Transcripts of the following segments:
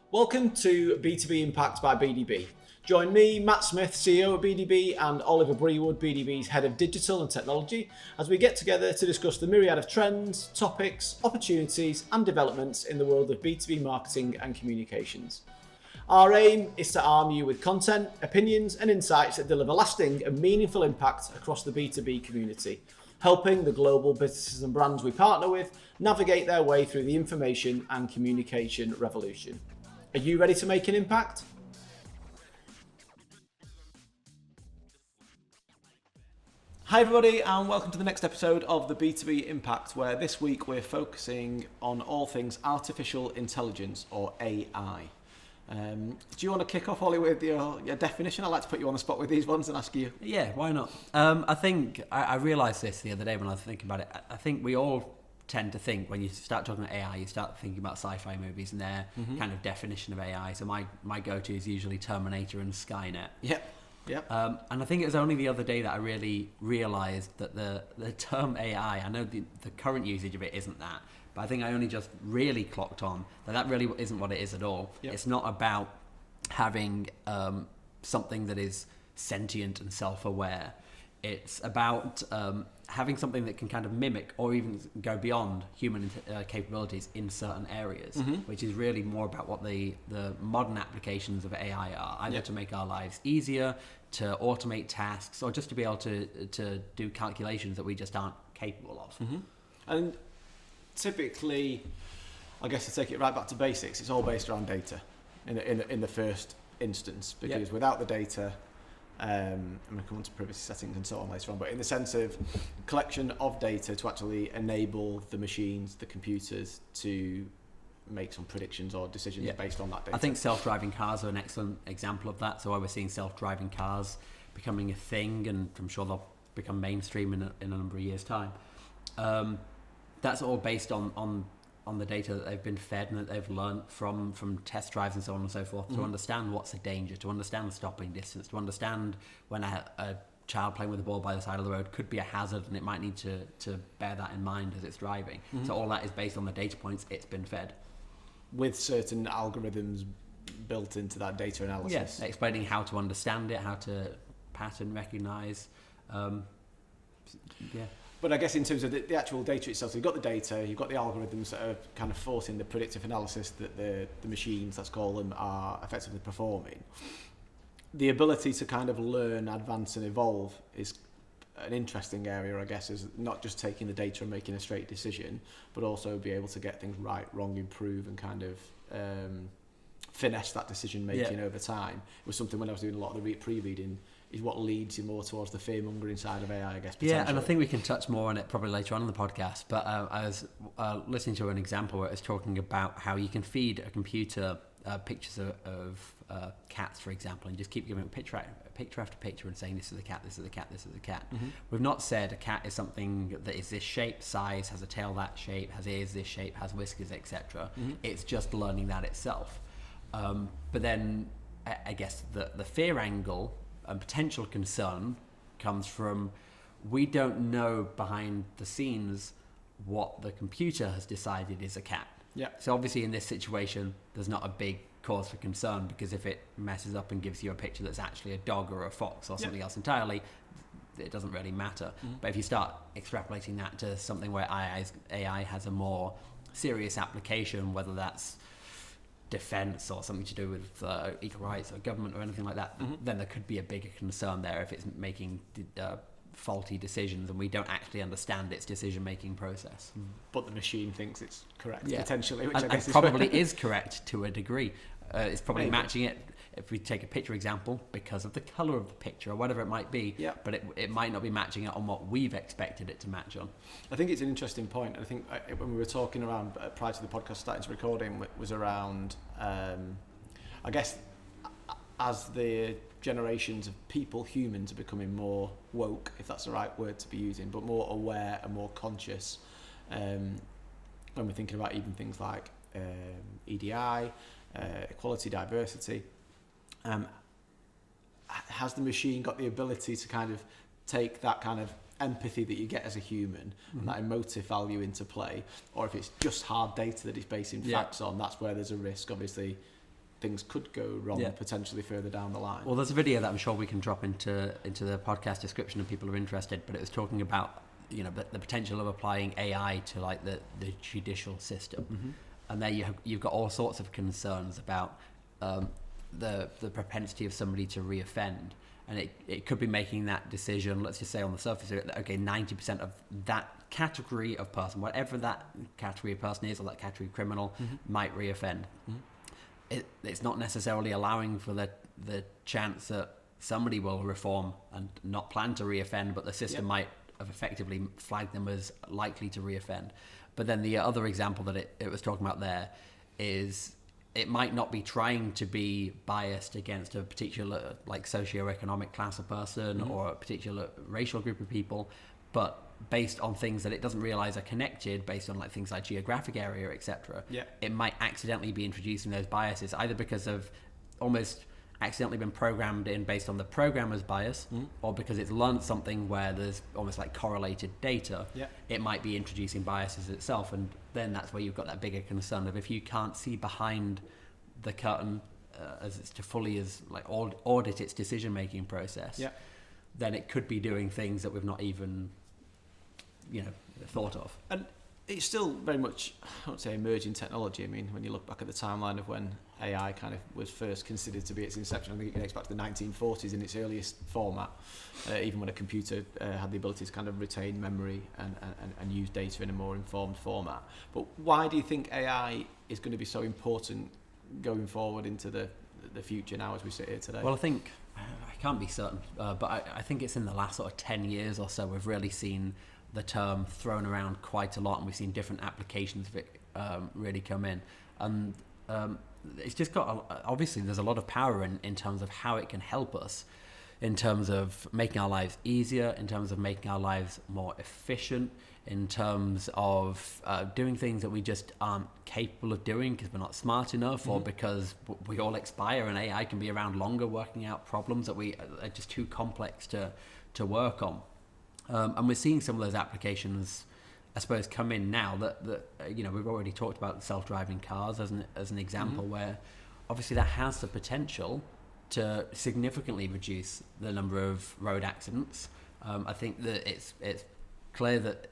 Welcome to B2B IMPACT by BDB. Join me, Matt Smith, CEO of BDB, and Oliver Brewood, BDB's Head of Digital and Technology, as we get together to discuss the myriad of trends, topics, opportunities, and developments in the world of B2B marketing and communications. Our aim is to arm you with content, opinions, and insights that deliver lasting and meaningful impact across the B2B community, helping the global businesses and brands we partner with navigate their way through the information and communication revolution. Are you ready to make an impact? Hi everybody, and welcome to the next episode of the B2B Impact, where this week we're focusing on all things artificial intelligence, or AI. Do you want to kick off, Ollie, with your definition? I like to put you on the spot with these ones and ask you. Yeah, why not? I think I realised this the other day when I was thinking about it. I think we all tend to think when you start talking about AI, you start thinking about sci-fi movies and their kind of definition of AI. So my go-to is usually Terminator and Skynet. Yep. And I think it was only the other day that I really realised that the term AI, I know the current usage of it isn't that, but I think I only just really clocked on that really isn't what it is at all. Yep. It's not about having something that is sentient and self-aware. It's about having something that can kind of mimic or even go beyond human capabilities in certain areas, which is really more about what the modern applications of AI are, either to make our lives easier, to automate tasks, or just to be able to do calculations that we just aren't capable of. And typically, I guess to take it right back to basics, it's all based around data in the first instance, because without the data, I'm going to come on to privacy settings and so on later on, but in the sense of collection of data to actually enable the machines, the computers, to make some predictions or decisions based on that data. I think self-driving cars are an excellent example of that. So we're seeing self-driving cars becoming a thing, and I'm sure they'll become mainstream in a number of years' time. That's all based on the data that they've been fed and that they've learned from test drives and so on and so forth, to understand what's a danger, to understand the stopping distance, to understand when a child playing with a ball by the side of the road could be a hazard, and it might need to bear that in mind as it's driving. So all that is based on the data points it's been fed. With certain algorithms built into that data analysis. Yes, explaining how to understand it, how to pattern recognize. But I guess in terms of the actual data itself, so you've got the data, you've got the algorithms that are kind of forcing the predictive analysis that the machines, let's call them, are effectively performing. The ability to kind of learn, advance and evolve is an interesting area, I guess, is not just taking the data and making a straight decision, but also be able to get things right, wrong, improve, and kind of finesse that decision making over time. It was something when I was doing a lot of the pre-reading, is what leads you more towards the fear-mongering side of AI, I guess, potentially. Yeah, and I think we can touch more on it probably later on in the podcast, but I was listening to an example where it was talking about how you can feed a computer pictures of cats, for example, and just keep giving it picture after picture and saying, this is a cat, this is a cat, this is a cat. We've not said a cat is something that is this shape, size, has a tail that shape, has ears this shape, has whiskers, etc. It's just learning that itself. But then I guess the fear angle and potential concern comes from, we don't know behind the scenes what the computer has decided is a cat. Yeah. So obviously in this situation, there's not a big cause for concern, because if it messes up and gives you a picture that's actually a dog or a fox or something else entirely, it doesn't really matter. But if you start extrapolating that to something where AI has a more serious application, whether that's defense or something to do with equal rights or government or anything like that, then there could be a bigger concern there if it's making faulty decisions and we don't actually understand its decision-making process. But the machine thinks it's correct, potentially, which and, I guess and probably is correct to a degree. It's probably matching it, if we take a picture example, because of the colour of the picture or whatever it might be, but it might not be matching it on what we've expected it to match on. I think it's an interesting point. I think when we were talking around prior to the podcast starting to recording, was around, I guess, as the generations of people, humans, are becoming more woke, if that's the right word to be using, but more aware and more conscious, when we're thinking about even things like EDI, equality, diversity, has the machine got the ability to kind of take that kind of empathy that you get as a human and that emotive value into play, or if it's just hard data that it's basing facts on, that's where there's a risk. Obviously, things could go wrong potentially further down the line. Well, there's a video that I'm sure we can drop into the podcast description if people are interested, but it was talking about the potential of applying AI to like the judicial system, and there you've got all sorts of concerns about the propensity of somebody to reoffend, and it could be making that decision, let's just say on the surface, okay, 90% of that category of person, whatever that category of person is, or that category of criminal, might reoffend. It's not necessarily allowing for the chance that somebody will reform and not plan to reoffend, but the system might have effectively flagged them as likely to reoffend. But then the other example that it was talking about there is it might not be trying to be biased against a particular like socioeconomic class of person or a particular racial group of people, but based on things that it doesn't realize are connected, based on like things like geographic area, etc. It might accidentally be introducing those biases, either because of almost accidentally been programmed in based on the programmer's bias, or because it's learned something where there's almost like correlated data. It might be introducing biases itself, and then that's where you've got that bigger concern of if you can't see behind the curtain as it's to fully as like audit its decision making process, then it could be doing things that we've not even thought of. And it's still very much, I won't say emerging technology. I mean, when you look back at the timeline of when AI kind of was first considered to be its inception, I think it connects back to the 1940s in its earliest format, even when a computer had the ability to kind of retain memory and use data in a more informed format. But why do you think AI is going to be so important going forward into the future now as we sit here today? Well, I think, I can't be certain, but I think it's in the last sort of 10 years or so we've really seen the term thrown around quite a lot, and we've seen different applications of it really come in. And it's just got, obviously there's a lot of power in terms of how it can help us, in terms of making our lives easier, in terms of making our lives more efficient, in terms of doing things that we just aren't capable of doing because we're not smart enough, or because we all expire and AI can be around longer working out problems that are just too complex to work on. And we're seeing some of those applications, I suppose, come in now that we've already talked about self-driving cars as an example, where obviously that has the potential to significantly reduce the number of road accidents. I think that it's clear that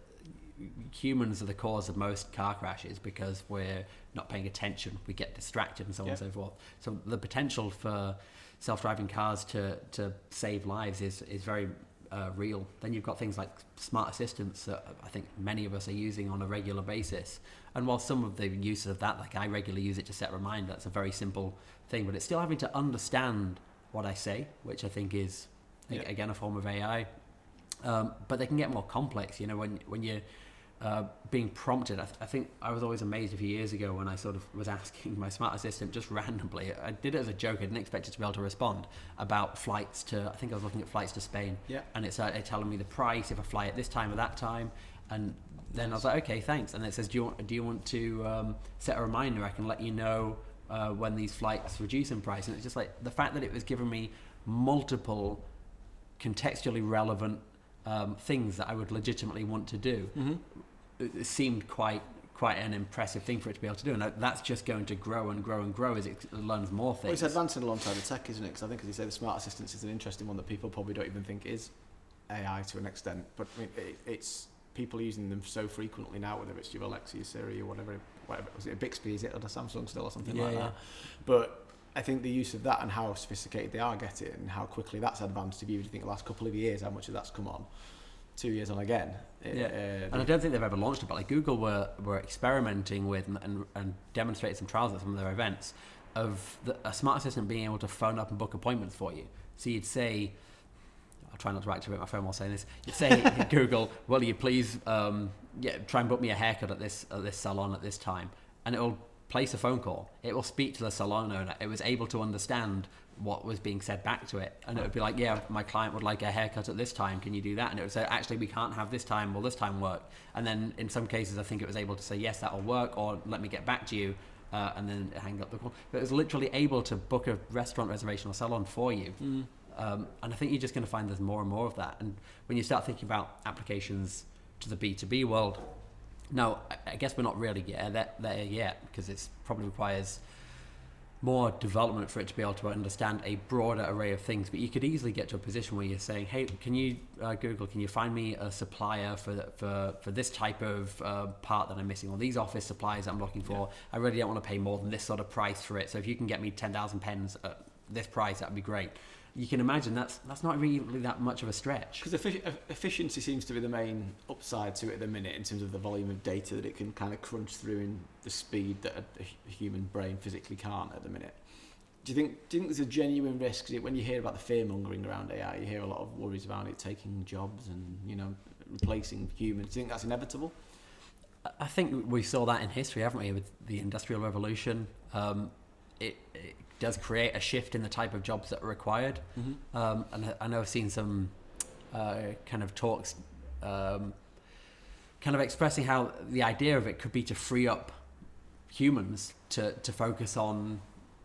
humans are the cause of most car crashes because we're not paying attention, we get distracted and so on and so forth. So the potential for self-driving cars to save lives is very real. Then you've got things like smart assistants that I think many of us are using on a regular basis, and while some of the uses of that, like I regularly use it to set reminders, that's a very simple thing, but it's still having to understand what I say, which I think is again a form of AI. But they can get more complex, when you're being prompted. I think I was always amazed a few years ago when I sort of was asking my smart assistant just randomly, I did it as a joke, I didn't expect it to be able to respond, about flights to, I think I was looking at flights to Spain, and it's telling me the price if I fly at this time or that time, and then I was like, okay, thanks, and it says, do you want to set a reminder, I can let you know when these flights reduce in price. And it's just like the fact that it was giving me multiple contextually relevant things that I would legitimately want to do. It seemed quite an impressive thing for it to be able to do, and that's just going to grow and grow and grow as it learns more things. Well, it's advancing alongside the tech, isn't it? Because I think, as you say, the smart assistants is an interesting one that people probably don't even think is AI to an extent, but I mean, it's people using them so frequently now, whether it's your Alexa, your Siri, or whatever. Was it a Bixby? Is it, or a Samsung still, or something like that? But I think the use of that and how sophisticated they are getting, and how quickly that's advanced. If you think the last couple of years, how much of that's come on, 2 years on again. And I don't think they've ever launched it, but like Google were experimenting with and demonstrated some trials at some of their events of a smart assistant being able to phone up and book appointments for you. So you'd say, I'll try not to activate my phone while saying this. You'd say, Google, will you please try and book me a haircut at this salon at this time, and it'll place a phone call. It will speak to the salon owner. It was able to understand what was being said back to it, and it would be like, yeah, my client would like a haircut at this time, can you do that? And it would say, actually, we can't have this time, will this time work? And then in some cases I think it was able to say, yes, that will work, or let me get back to you, and then hang up the call. But it was literally able to book a restaurant reservation or salon for you. And I think you're just going to find there's more and more of that. And when you start thinking about applications to the B2B world, no, I guess we're not really there yet, because it probably requires more development for it to be able to understand a broader array of things. But you could easily get to a position where you're saying, hey, can you, Google, can you find me a supplier for this type of part that I'm missing, or these office supplies that I'm looking for? I really don't want to pay more than this sort of price for it. So if you can get me 10,000 pens at this price, that'd be great. You can imagine that's not really that much of a stretch. Because efficiency seems to be the main upside to it at the minute in terms of the volume of data that it can kind of crunch through in the speed that a human brain physically can't at the minute. Do you think there's a genuine risk? When you hear about the fear-mongering around AI, you hear a lot of worries about it taking jobs and, you know, replacing humans. Do you think that's inevitable? I think we saw that in history, haven't we, with the Industrial Revolution. It does create a shift in the type of jobs that are required. And I know I've seen some kind of talks kind of expressing how the idea of it could be to free up humans to focus on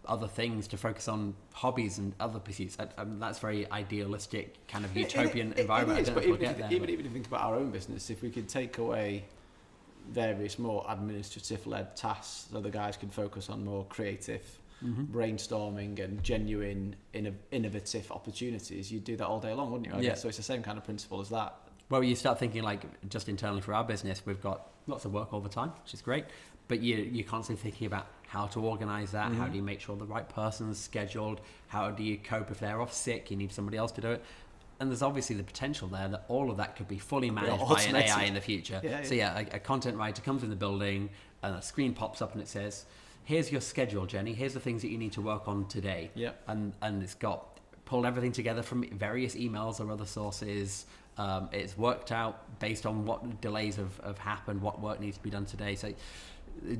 other things, to focus on hobbies and other pursuits. That's very idealistic, kind of utopian environment. It is, but even if you think about our own business, if we could take away various more administrative-led tasks so the guys can focus on more creative brainstorming and genuine innovative opportunities, you'd do that all day long, wouldn't you? I guess. So it's the same kind of principle as that. Well, you start thinking, like, just internally for our business, we've got lots of work all the time, which is great, but you're constantly thinking about how to organize that. How do you make sure the right person's scheduled? How do you cope if they're off sick? You need somebody else to do it. And there's obviously the potential there that all of that could be fully managed by an AI in the future. So a content writer comes in the building and a screen pops up and it says, here's your schedule, Jenny. Here's the things that you need to work on today. And it's got pulled everything together from various emails or other sources. It's worked out based on what delays have happened, what work needs to be done today. So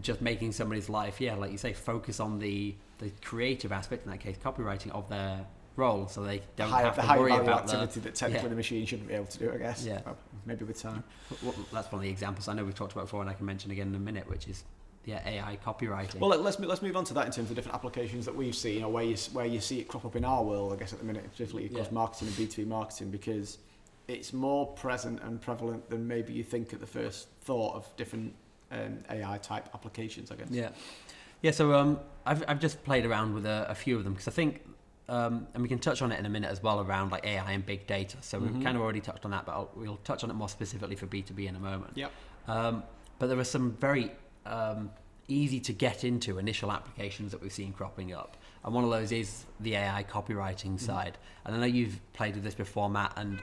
just making somebody's life, like you say, focus on the creative aspect, in that case, copywriting of their role, so they don't have to worry about the activity that technically the machine shouldn't be able to do, I guess. Well, maybe with time. Well, that's one of the examples I know we've talked about before, and I can mention again in a minute, which is AI copywriting. Well, let's move on to that in terms of different applications that we've seen, or where you see it crop up in our world, I guess, at the minute, particularly across marketing and B2B marketing, because it's more present and prevalent than maybe you think at the first thought of different AI type applications, I guess. So I've just played around with a few of them, because I think and we can touch on it in a minute as well, around like AI and big data. So we've kind of already touched on that, but we'll touch on it more specifically for B2B in a moment. But there are some very easy to get into initial applications that we've seen cropping up. And one of those is the AI copywriting side. And I know you've played with this before, Matt, and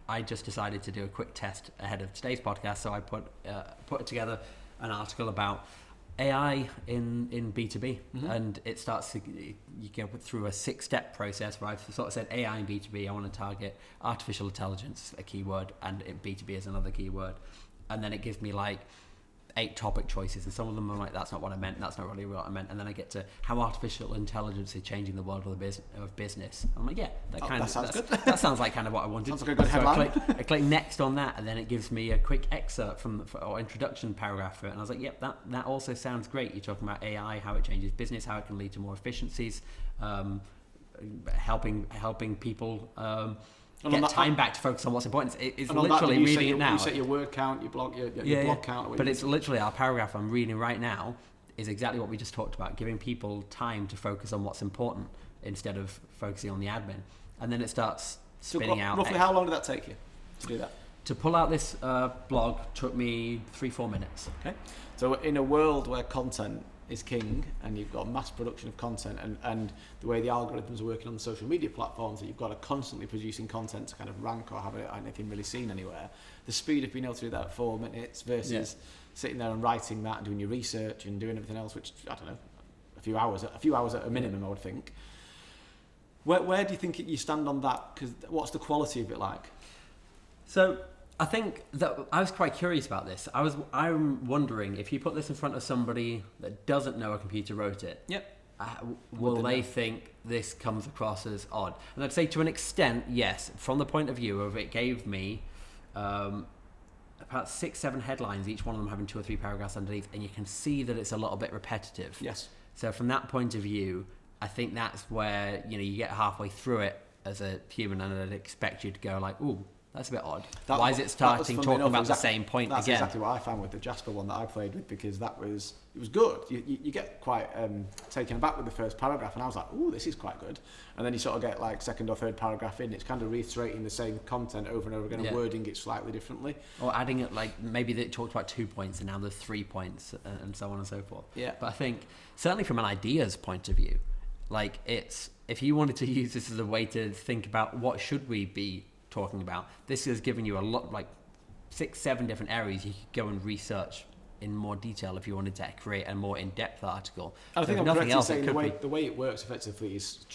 I just decided to do a quick test ahead of today's podcast. So I put together an article about AI in B2B, and it starts to, you go through a 6-step process where I've sort of said AI in B2B, I want to target artificial intelligence, a keyword, and B2B is another keyword. And then it gives me like 8 topic choices, and some of them are like, that's not what I meant, that's not really what I meant. And then I get to how artificial intelligence is changing the world of business. I'm like, that sounds good. That sounds like kind of what I wanted. Sounds like a good headline. So I click next on that, and then it gives me a quick excerpt or introduction paragraph for it. And I was like, that also sounds great. You're talking about AI, how it changes business, how it can lead to more efficiencies, helping people get time back to focus on what's important. It's literally reading it now. You set your word count, your blog count. But it's literally our paragraph I'm reading right now is exactly what we just talked about, giving people time to focus on what's important instead of focusing on the admin. And then it starts spitting out. Roughly how long did that take you to do that? To pull out this blog took me 3-4 minutes. Okay. So in a world where content is king, and you've got mass production of content, and the way the algorithms are working on the social media platforms, that you've got to constantly producing content to kind of rank or have anything really seen anywhere, the speed of being able to do that at 4 minutes versus sitting there and writing that and doing your research and doing everything else, which, I don't know, a few hours at a minimum, I would think. Where do you think you stand on that? Because what's the quality of it like? So I think that I was quite curious about this. I'm wondering if you put this in front of somebody that doesn't know a computer wrote it. Will they think this comes across as odd? And I'd say to an extent, yes. From the point of view of it gave me about 6-7 headlines, each one of them having 2 or 3 paragraphs underneath, and you can see that it's a little bit repetitive. Yes. So from that point of view, I think that's where you get halfway through it as a human, and I'd expect you to go like, ooh, that's a bit odd. Why is it starting talking about the same point that's again? That's exactly what I found with the Jasper one that I played with, because it was good. You get quite taken aback with the first paragraph, and I was like, ooh, this is quite good. And then you sort of get like second or third paragraph in, it's kind of reiterating the same content over and over again, and wording it slightly differently. Or adding it, like maybe they talked about 2 points and now there's 3 points, and so on and so forth. Yeah. But I think certainly from an ideas point of view, like if you wanted to use this as a way to think about what should we be talking about, this has given you a lot, like 6-7 different areas you could go and research in more detail if you wanted to create a more in-depth article. I think I'm correct in saying the way it works effectively is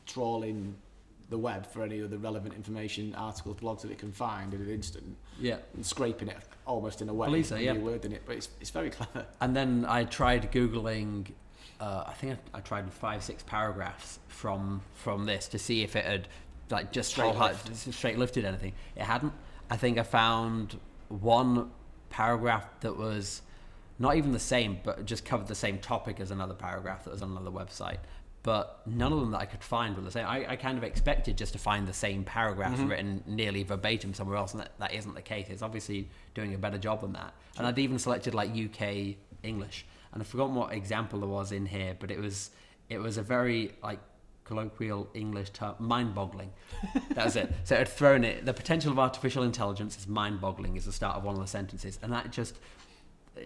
trawling the web for any of the relevant information, articles, blogs that it can find in an instant. Yeah. And scraping it almost in a way. Lisa, yeah. Rewording it, but it's very clever. And then I tried Googling, I think I tried 5-6 paragraphs from this to see if it had like just straight lifted anything. It hadn't. I think I found one paragraph that was not even the same, but just covered the same topic as another paragraph that was on another website. But none of them that I could find were the same. I kind of expected just to find the same paragraph written nearly verbatim somewhere else, and that isn't the case. It's obviously doing a better job than that. Sure. And I'd even selected like UK English, and I've forgotten what example there was in here, but it was a very like colloquial English term, mind-boggling. That was it. So it had thrown it. The potential of artificial intelligence is mind-boggling is the start of one of the sentences, and that just,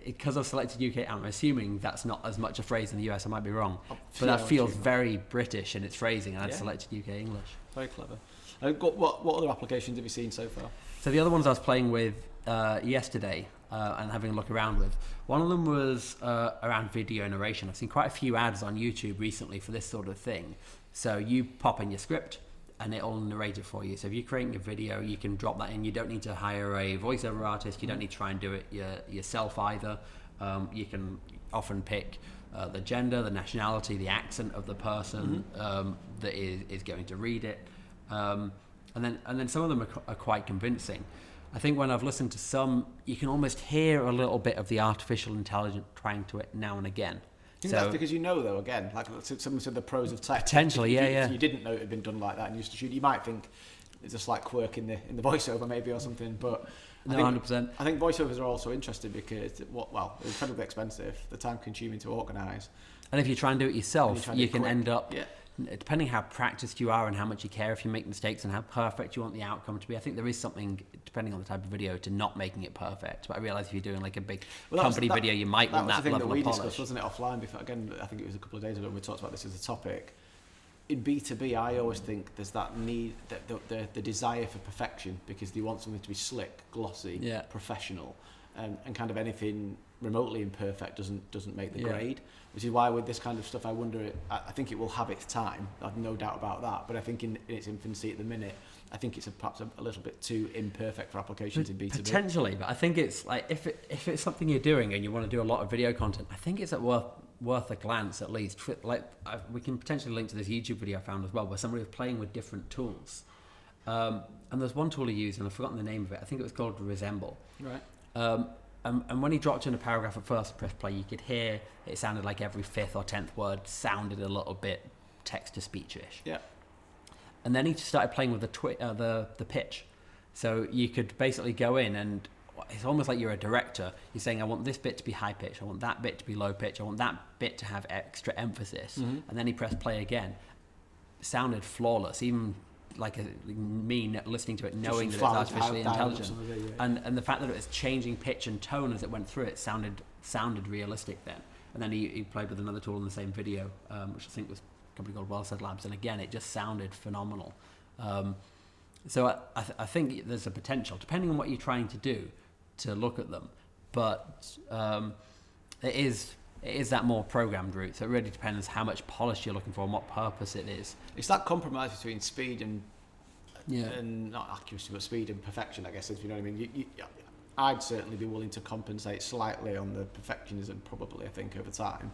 because I've selected UK, I'm assuming that's not as much a phrase in the US. I might be wrong, but that feels very British in its phrasing, and I'd selected UK English. Very clever. What other applications have you seen so far? So the other ones I was playing with yesterday and having a look around with, one of them was around video narration. I've seen quite a few ads on YouTube recently for this sort of thing. So you pop in your script and it'll narrate it for you. So if you're creating a video, you can drop that in. You don't need to hire a voiceover artist. You don't need to try and do it yourself either. You can often pick the gender, the nationality, the accent of the person that is going to read it. And then some of them are quite convincing. I think when I've listened to some, you can almost hear a little bit of the artificial intelligence trying to it now and again. I think that's because though, again, like someone said the pros of tech. Potentially, if you didn't know it had been done like that and used to shoot, you might think there's a slight quirk in the voiceover maybe or something. But no, 100%. I think voiceovers are also interesting because they're incredibly expensive, the time consuming to organise. And if you try and do it yourself, you can end up, depending how practiced you are and how much you care if you make mistakes and how perfect you want the outcome to be. I think there is something, depending on the type of video, to not making it perfect. But I realise if you're doing like a big company video, you might want that level of polish. That was the thing that we discussed, wasn't it, offline before? Again, I think it was a couple of days ago when we talked about this as a topic. In B2B, I always think there's that need, the desire for perfection, because they want something to be slick, glossy, professional, and kind of anything remotely imperfect doesn't make the grade. Which is why with this kind of stuff, I think it will have its time. I've no doubt about that. But I think in its infancy at the minute, I think it's perhaps a little bit too imperfect for applications in B2B. Potentially, but I think it's like if it's something you're doing and you want to do a lot of video content, I think it's worth a glance at least. Like we can potentially link to this YouTube video I found as well, where somebody was playing with different tools. And there's one tool he used, and I've forgotten the name of it. I think it was called Resemble. Right. And when he dropped in a paragraph at first, press play, you could hear it sounded like every 5th or 10th word sounded a little bit text-to-speech-ish. Yeah. And then he just started playing with the pitch. So you could basically go in and it's almost like you're a director. You're saying, I want this bit to be high pitch. I want that bit to be low pitch. I want that bit to have extra emphasis. And then he pressed play again. It sounded flawless, even like me listening to it, knowing that it's artificially intelligent, and the fact that it was changing pitch and tone as it went through it sounded realistic then. And then he played with another tool in the same video, which I think was a company called Well Said Labs, and again it just sounded phenomenal. So I think there's a potential, depending on what you're trying to do, to look at them, but it is that more programmed route. So it really depends how much polish you're looking for and what purpose it is. It's that compromise between speed and not accuracy, but speed and perfection, I guess, if you know what I mean. I'd certainly be willing to compensate slightly on the perfectionism, probably, I think, over time,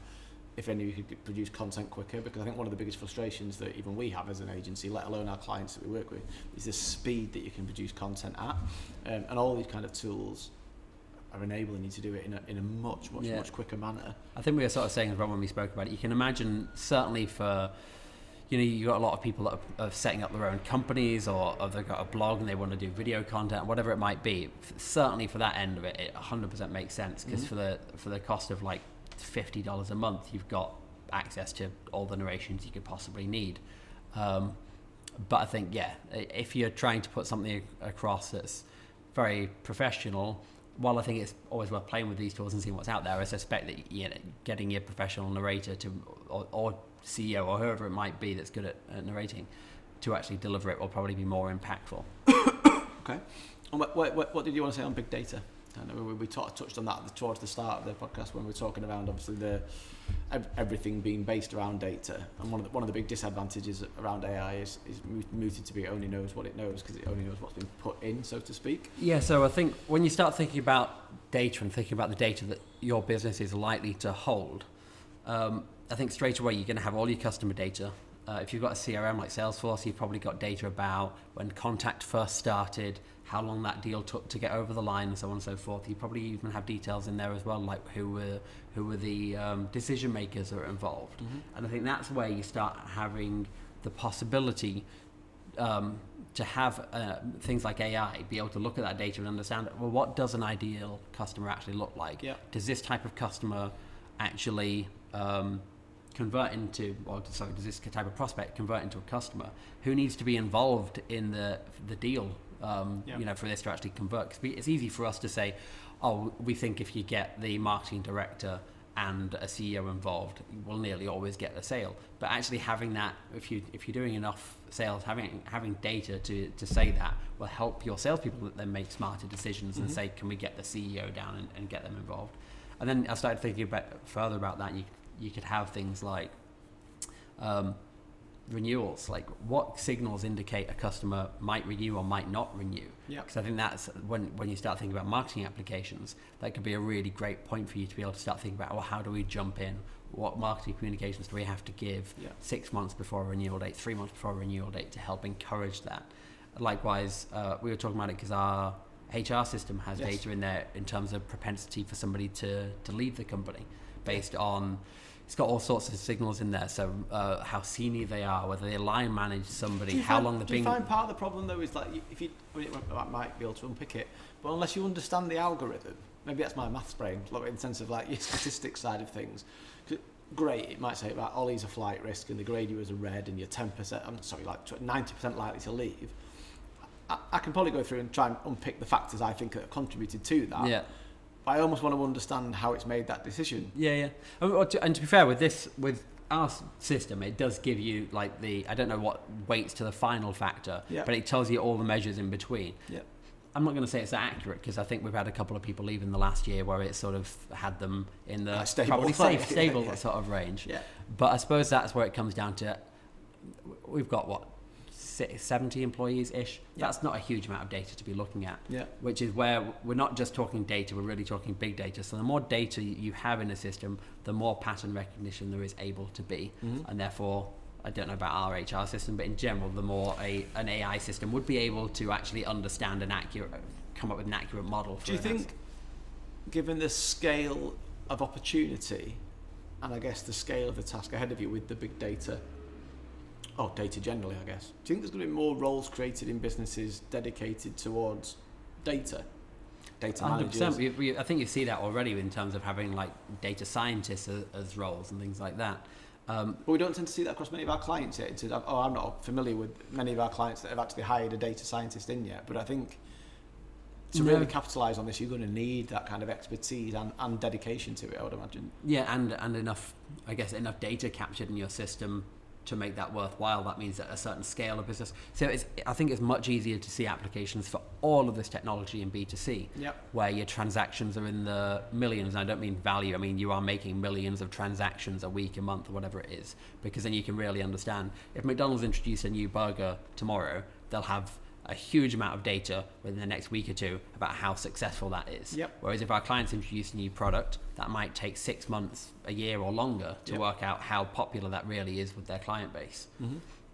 if only we could produce content quicker, because I think one of the biggest frustrations that even we have as an agency, let alone our clients that we work with, is the speed that you can produce content at. And all these kind of tools are enabling you to do it in a much quicker manner. I think we were sort of saying as well when we spoke about it, you can imagine certainly for you got a lot of people that are setting up their own companies, or they've got a blog and they want to do video content, whatever it might be. Certainly for that end of it, it 100% makes sense, because for the cost of like $50 a month, you've got access to all the narrations you could possibly need. But I think, if you're trying to put something across that's very professional, while I think it's always worth playing with these tools and seeing what's out there, I suspect that getting your professional narrator or CEO or whoever it might be that's good at narrating to actually deliver it will probably be more impactful. Okay. And what did you want to say on big data? I know we touched on that towards the start of the podcast when we were talking around obviously everything being based around data, and one of the big disadvantages around AI is mooted to be it only knows what it knows because it only knows what's been put in, so to speak. Yeah, so I think when you start thinking about data and thinking about the data that your business is likely to hold, I think straight away you're going to have all your customer data. If you've got a CRM like Salesforce, you've probably got data about when contact first started, how long that deal took to get over the line, and so on and so forth. You probably even have details in there as well, like who were the decision makers that are involved. And I think that's where you start having the possibility to have things like AI be able to look at that data and understand, well, what does an ideal customer actually look like? Yeah. Does this type of customer actually convert into, does this type of prospect convert into a customer? Who needs to be involved in the deal, for this to actually convert? Because it's easy for us to say, oh, we think if you get the marketing director and a CEO involved, we'll nearly always get a sale. But actually having that, if you're doing enough sales, having data to say that will help your salespeople then make smarter decisions and say, can we get the CEO down and get them involved? And then I started thinking further about that. You could have things like renewals, like what signals indicate a customer might renew or might not renew. Because I think that's when you start thinking about marketing applications, that could be a really great point for you to be able to start thinking about, well, how do we jump in? What marketing communications do we have to give 6 months before a renewal date, 3 months before a renewal date, to help encourage that? Likewise, we were talking about it because our HR system has data in there in terms of propensity for somebody to leave the company based on, it's got all sorts of signals in there. So how senior they are, whether they line manage somebody, how long they've been. Do you find part of the problem though is like, I might be able to unpick it, but unless you understand the algorithm, maybe that's my maths brain, in the sense of like your statistics side of things. Great, it might say about Ollie's a flight risk and they grade you as a red and you're 90% likely to leave. I can probably go through and try and unpick the factors I think that have contributed to that. Yeah. But I almost want to understand how it's made that decision. Yeah. And to be fair, with our system, it does give you like I don't know what weights to the final factor, but it tells you all the measures in between. Yeah. I'm not going to say it's accurate because I think we've had a couple of people leave in the last year where it sort of had them in the stable sort of range. Yeah. But I suppose that's where it comes down to. We've got 70 employees-ish. That's not a huge amount of data to be looking at, which is where we're not just talking data, we're really talking big data. So the more data you have in a system, the more pattern recognition there is able to be. And therefore, I don't know about our HR system, but in general, the more an AI system would be able to actually understand come up with an accurate model. Do you think, given the scale of opportunity, and I guess the scale of the task ahead of you with the big data, data generally, I guess. Do you think there's going to be more roles created in businesses dedicated towards data managers? 100%. I think you see that already in terms of having like data scientists as roles and things like that. But we don't tend to see that across many of our clients yet. I'm not familiar with many of our clients that have actually hired a data scientist in yet. But I think to really capitalise on this, you're going to need that kind of expertise and dedication to it, I would imagine. Yeah, and enough data captured in your system to make that worthwhile. That means at a certain scale of business. So I think it's much easier to see applications for all of this technology in B2C, where your transactions are in the millions. And I don't mean value, I mean you are making millions of transactions a week, a month, or whatever it is, because then you can really understand. If McDonald's introduce a new burger tomorrow, they'll have a huge amount of data within the next week or two about how successful that is. Whereas if our clients introduce a new product, that might take 6 months, a year or longer to work out how popular that really is with their client base.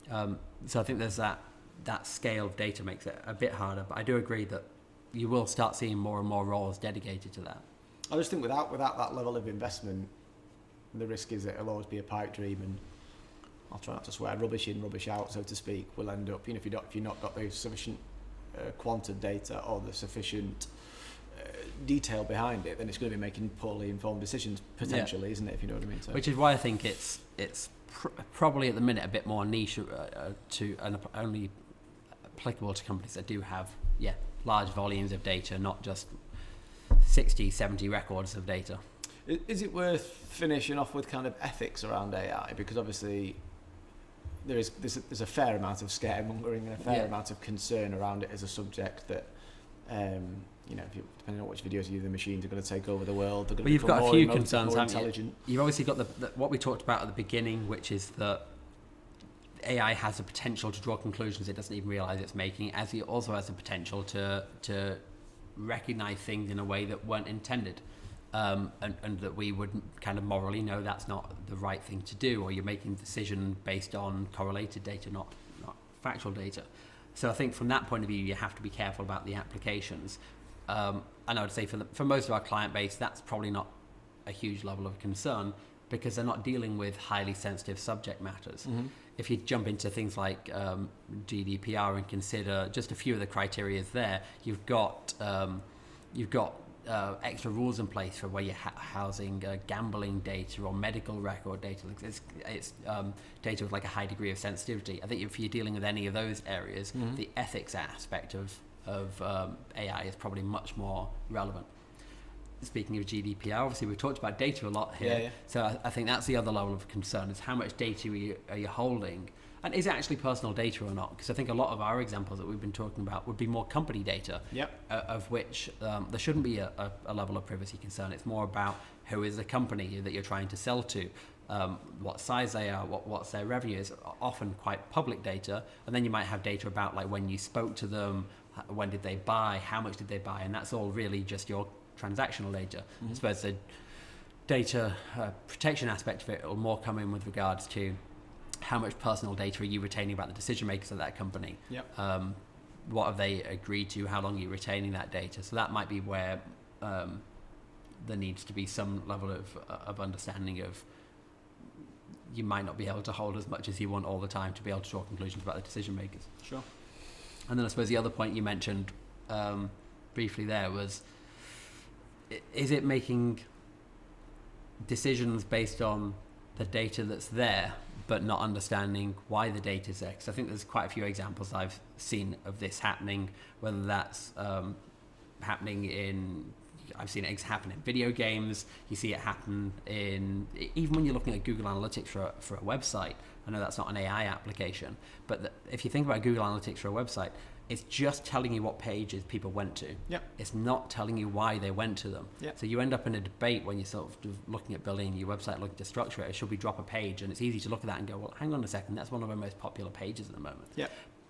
So I think there's that scale of data makes it a bit harder, but I do agree that you will start seeing more and more roles dedicated to that. I just think without that level of investment, the risk is that it'll always be a pipe dream, and I'll try not to swear, rubbish in, rubbish out, so to speak, will end up, if you've not got the sufficient quantum data or the sufficient detail behind it, then it's going to be making poorly informed decisions potentially, isn't it? If you know what I mean. So. Which is why I think it's probably at the minute a bit more niche and only applicable to companies that do have large volumes of data, not just 60, 70 records of data. Is it worth finishing off with kind of ethics around AI? Because obviously there's a fair amount of scaremongering and a fair amount of concern around it as a subject that, depending on which videos you do, the machines are going to take over the world. They're going to you've got a few concerns, haven't you? You've obviously got what we talked about at the beginning, which is that AI has the potential to draw conclusions it doesn't even realize it's making, as it also has the potential to recognize things in a way that weren't intended. And that we would kind of morally know that's not the right thing to do, or you're making a decision based on correlated data, not factual data. So I think from that point of view, you have to be careful about the applications. And I would say for most of our client base, that's probably not a huge level of concern, because they're not dealing with highly sensitive subject matters. Mm-hmm. If you jump into things like GDPR and consider just a few of the criteria there, you've got extra rules in place for where you're housing gambling data or medical record data. It's data with like a high degree of sensitivity. I think if you're dealing with any of those areas, the ethics aspect of AI is probably much more relevant. Speaking of GDPR, obviously we've talked about data a lot here. So I think that's the other level of concern, is how much data are you holding? And is it actually personal data or not? Because I think a lot of our examples that we've been talking about would be more company data, of which there shouldn't be a level of privacy concern. It's more about who is the company that you're trying to sell to, what size they are, what's their revenue. It's often quite public data. And then you might have data about like when you spoke to them, when did they buy, how much did they buy, and that's all really just your transactional data. I suppose the data protection aspect of it will more come in with regards to how much personal data are you retaining about the decision makers of that company? What have they agreed to? How long are you retaining that data? So that might be where there needs to be some level of understanding of, you might not be able to hold as much as you want all the time to be able to draw conclusions about the decision makers. Sure. And then I suppose the other point you mentioned briefly there was, is it making decisions based on the data that's there, but not understanding why the data's there? Because I think there's quite a few examples I've seen of this happening, whether that's happening in, I've seen it happen in video games, you see it happen in, even when you're looking at Google Analytics for a website. I know that's not an AI application, but if you think about Google Analytics for a website, it's just telling you what pages people went to. It's not telling you why they went to them. So you end up in a debate when you're sort of looking at building your website, looking to structure it. Should we drop a page? And it's easy to look at that and go, well, hang on a second, that's one of our most popular pages at the moment.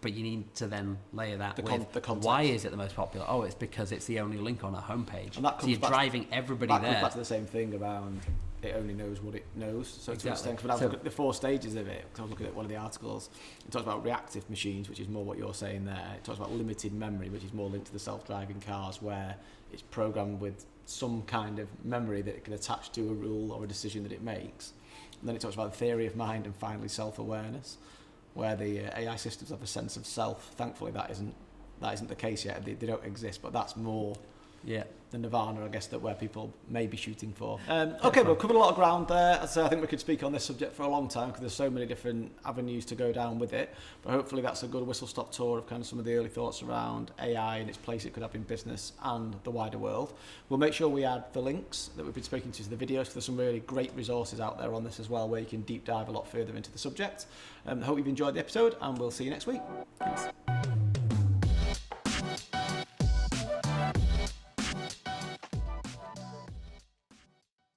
But you need to then layer that with the context. Why is it the most popular? Oh, it's because it's the only link on our homepage. And that so you're driving everybody there. That comes back to the same thing around it only knows what it knows. So to extent, when I look at the 4 stages of it, because I was looking at one of the articles, it talks about reactive machines, which is more what you're saying there. It talks about limited memory, which is more linked to the self-driving cars, where it's programmed with some kind of memory that it can attach to a rule or a decision that it makes. And then it talks about the theory of mind, and finally self-awareness, where the AI systems have a sense of self. Thankfully, that isn't the case yet. They don't exist, but that's more the nirvana, I guess, that where people may be shooting for. Okay, we've covered a lot of ground there. So I think we could speak on this subject for a long time, because there's so many different avenues to go down with it. But hopefully that's a good whistle-stop tour of kind of some of the early thoughts around AI and its place it could have in business and the wider world. We'll make sure we add the links that we've been speaking to the videos, because there's some really great resources out there on this as well, where you can deep dive a lot further into the subject. I hope you've enjoyed the episode, and we'll see you next week. Thanks.